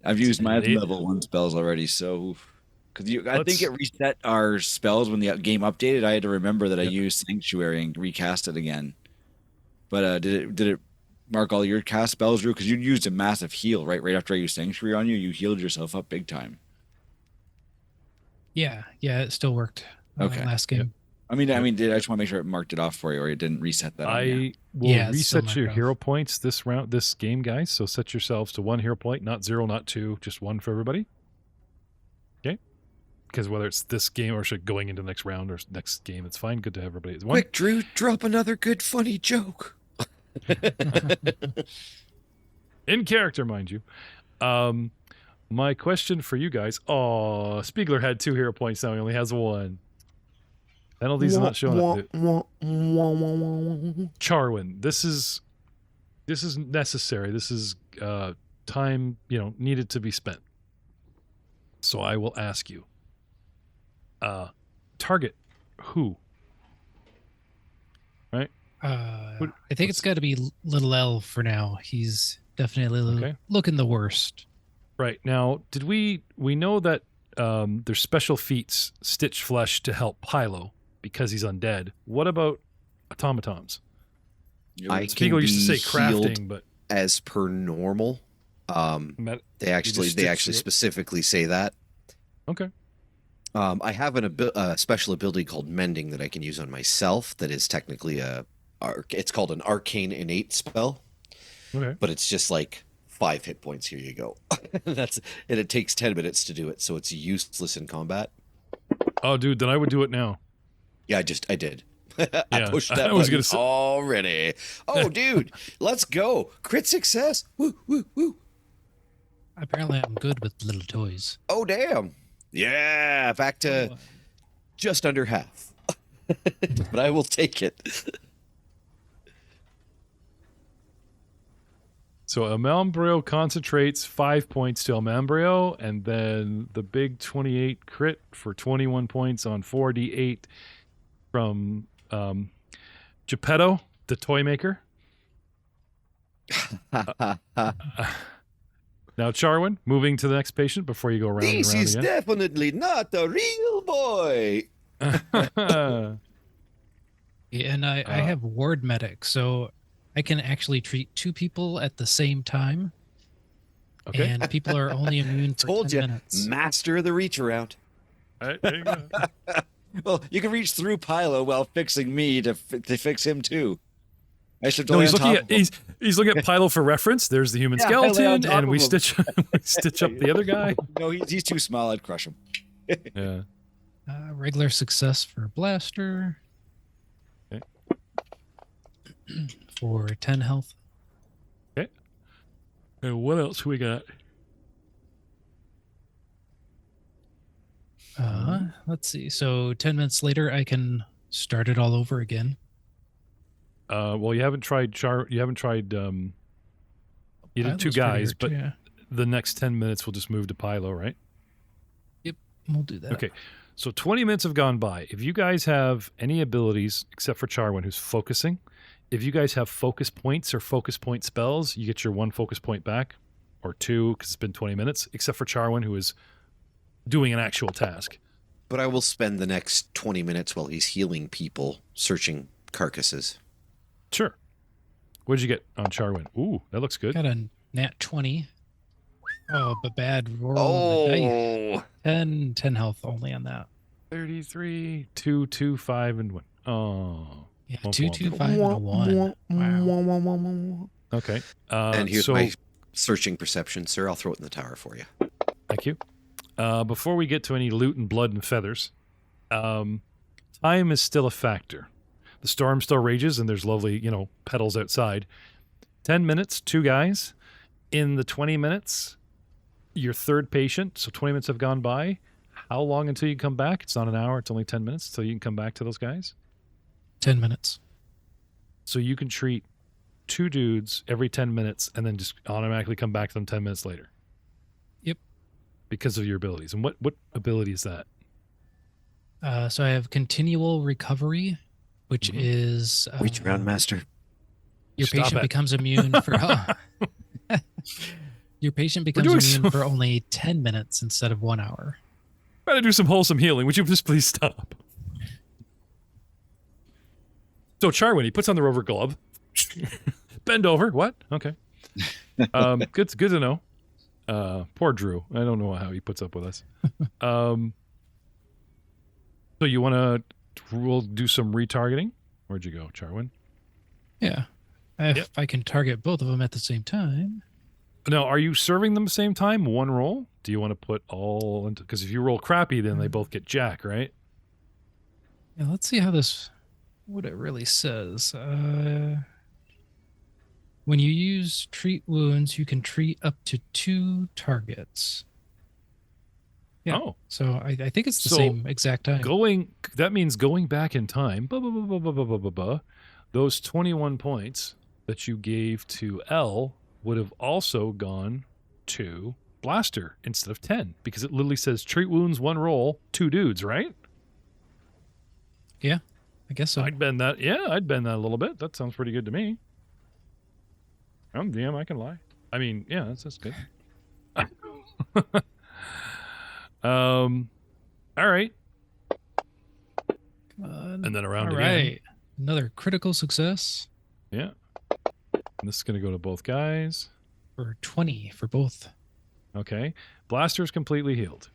I've used my Eight. level 1 spells already, so because I think Let's- it reset our spells when the game updated. I had to remember that I Yep. used Sanctuary and recast it again. But did it mark all your cast spells, Drew? Because you used a massive heal right after I used Sanctuary on you. You healed yourself up big time. yeah, it still worked. Okay. Last game. I mean, I just want to make sure it marked it off for you, or it didn't reset that. on you. I will Yeah, it's still reset your marked hero off. points this game, guys. So set yourselves to 1 hero point, not 0, not 2, just 1 for everybody. Okay? Because whether it's this game or going into the next round or next game, it's fine. Good to have everybody. It's 1. Quick, Drew, drop another good funny joke. In character, mind you. my question for you guys. Oh, Spiegler had 2 hero points. Now he only has 1. Penalties are not showing up. Charwin, this is necessary. This is time, needed to be spent. So I will ask you. Target who? Right? I think it's got to be Little L for now. He's definitely looking the worst. Right. Now, did we know that there's special feats, Stitch Flesh, to help Pylo because he's undead. What about automatons? Spiegel used to say crafting, but as per normal. They actually specifically say that. Okay. I have a special ability called Mending that I can use on myself. That is technically it's called an Arcane Innate spell. Okay. But it's just like 5 hit points. Here you go. And it takes 10 minutes to do it, so it's useless in combat. Oh, dude, then I would do it now. Yeah, I did. I Yeah, pushed that I was button gonna say- already. Oh, dude, let's go. Crit success. Woo, woo, woo. Apparently, I'm good with little toys. Oh, damn. Yeah, back to just under half. But I will take it. So El Mambrio concentrates 5 points to El Mambrio, and then the big 28 crit for 21 points on 4d8 from Geppetto, the toy maker. Now, Charwin, moving to the next patient before you go around and This around is again. definitely not a real boy. Yeah, and I have ward medic, so I can actually treat 2 people at the same time. Okay. And people are only immune for Told 10 you, minutes. master of the reach around. All right, there you go. Well, you can reach through Pylo while fixing me to fix him too. I should No, lay he's on looking top at of him. he's looking at Pylo for reference. There's the human Yeah, I lay on skeleton, top and of we him. stitch up the other guy. No, he's too small. I'd crush him. Yeah. Regular success for blaster. Okay. For 10 health. Okay. And what else we got? Let's see. So 10 minutes later, I can start it all over again. Well, you haven't tried you did 2 guys, but the next 10 minutes we'll just move to Pylo, right? Yep, we'll do that. Okay. So 20 minutes have gone by. If you guys have any abilities, except for Charwin, who's focusing, if you guys have focus points or focus point spells, you get your 1 focus point back, or 2, because it's been 20 minutes, except for Charwin, who is doing an actual task. But I will spend the next 20 minutes while he's healing people, searching carcasses. Sure. What did you get on Charwin? Ooh, that looks good. Got a nat 20. Oh, but bad roll. On the dice. 10 health only on that. 33, 2, 2, 5, and 1. Oh. Yeah, Womp 2, womp. 2, 5, and a 1. Wow. Okay. And here's so, my searching perception, sir. I'll throw it in the tower for you. Thank you. Before we get to any loot and blood and feathers, time is still a factor. The storm still rages, and there's lovely, petals outside. 10 minutes, 2 guys. In the 20 minutes, your 3rd patient, so 20 minutes have gone by. How long until you come back? It's not an hour. It's only 10 minutes until you can come back to those guys. 10 minutes. So you can treat 2 dudes every 10 minutes and then just automatically come back to them 10 minutes later. Yep. Because of your abilities. And what ability is that? So I have continual recovery, which is... Reach around, master. Your Stop patient it. becomes immune for... Your patient becomes doing immune for only 10 minutes instead of 1 hour. Try to do some wholesome healing. Would you just please stop? So Charwin, he puts on the rover glove. Bend over. What? Okay. Good to know. Poor Drew. I don't know how he puts up with us. So you want we'll do some retargeting? Where'd you go, Charwin? Yeah. If I can target both of them at the same time. Now, are you serving them the same time? 1 roll? Do you want to put all into... Because if you roll crappy, then they both get jack, right? Yeah, let's see what it really says. When you use treat wounds, you can treat up to 2 targets. Yeah. Oh, So I think it's the So, same exact time. that means going back in time. Those 21 points that you gave to Alll would have also gone to Blaster instead of 10 because it literally says treat wounds, 1 roll, 2 dudes, right? Yeah, I guess so. I'd bend that. Yeah, I'd bend that a little bit. That sounds pretty good to me. I'm DM, I can lie. I mean, yeah, that's good. All right. Come on. And then around All again. right. Another critical success Yeah. And this is going to go to both guys. for 20 for both. Okay. Blaster's completely healed.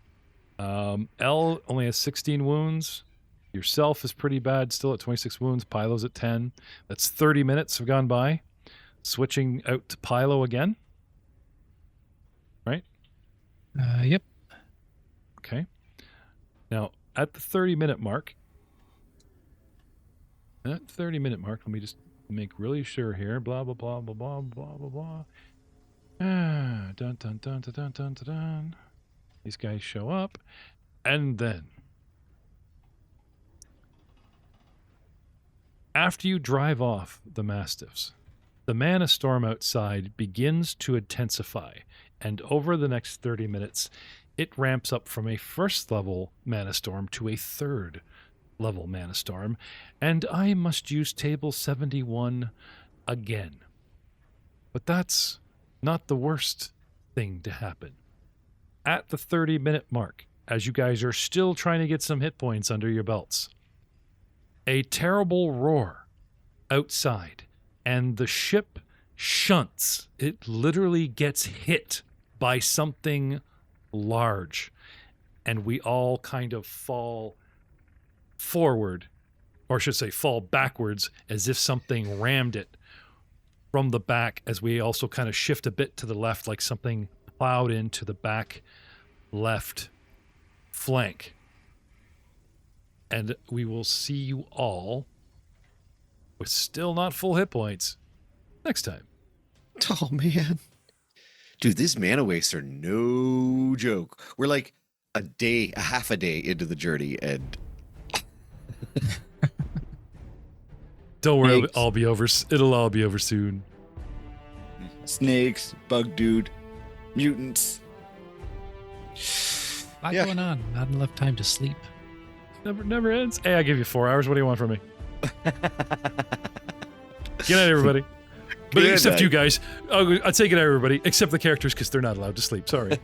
Alll only has 16 wounds. Yourself is pretty bad, still at 26 wounds. Pylo's at 10. That's 30 minutes have gone by. Switching out to Pylo again. Right? Yep. Okay. Now, at the 30-minute mark, let me just make really sure here. Blah, blah, blah, blah, blah, blah, blah, blah. Dun, dun, dun, dun, dun, dun, dun, dun. These guys show up. And then, after you drive off the Mastiffs, the mana storm outside begins to intensify. And over the next 30 minutes, it ramps up from a first level mana storm to a third level mana storm. And I must use table 71 again. But that's not the worst thing to happen. At the 30-minute mark, as you guys are still trying to get some hit points under your belts, a terrible roar outside, and the ship shunts. It literally gets hit by something large, and we all kind of fall forward, or I should say fall backwards, as if something rammed it from the back, as we also kind of shift a bit to the left, like something plowed into the back left flank. And we will see you all with still not full hit points next time. Oh, man. Dude, these mana wastes are no joke. We're like a half a day into the journey, and Don't worry, Thanks. it'll all be over. It'll all be over soon. Snakes, bug dude, mutants. A lot Yeah. going on. Not enough time to sleep. Never ends. Hey, I give you 4 hours. What do you want from me? Good night, everybody. But Good except night. you guys. I'd say good night, everybody, except the characters because they're not allowed to sleep. Sorry.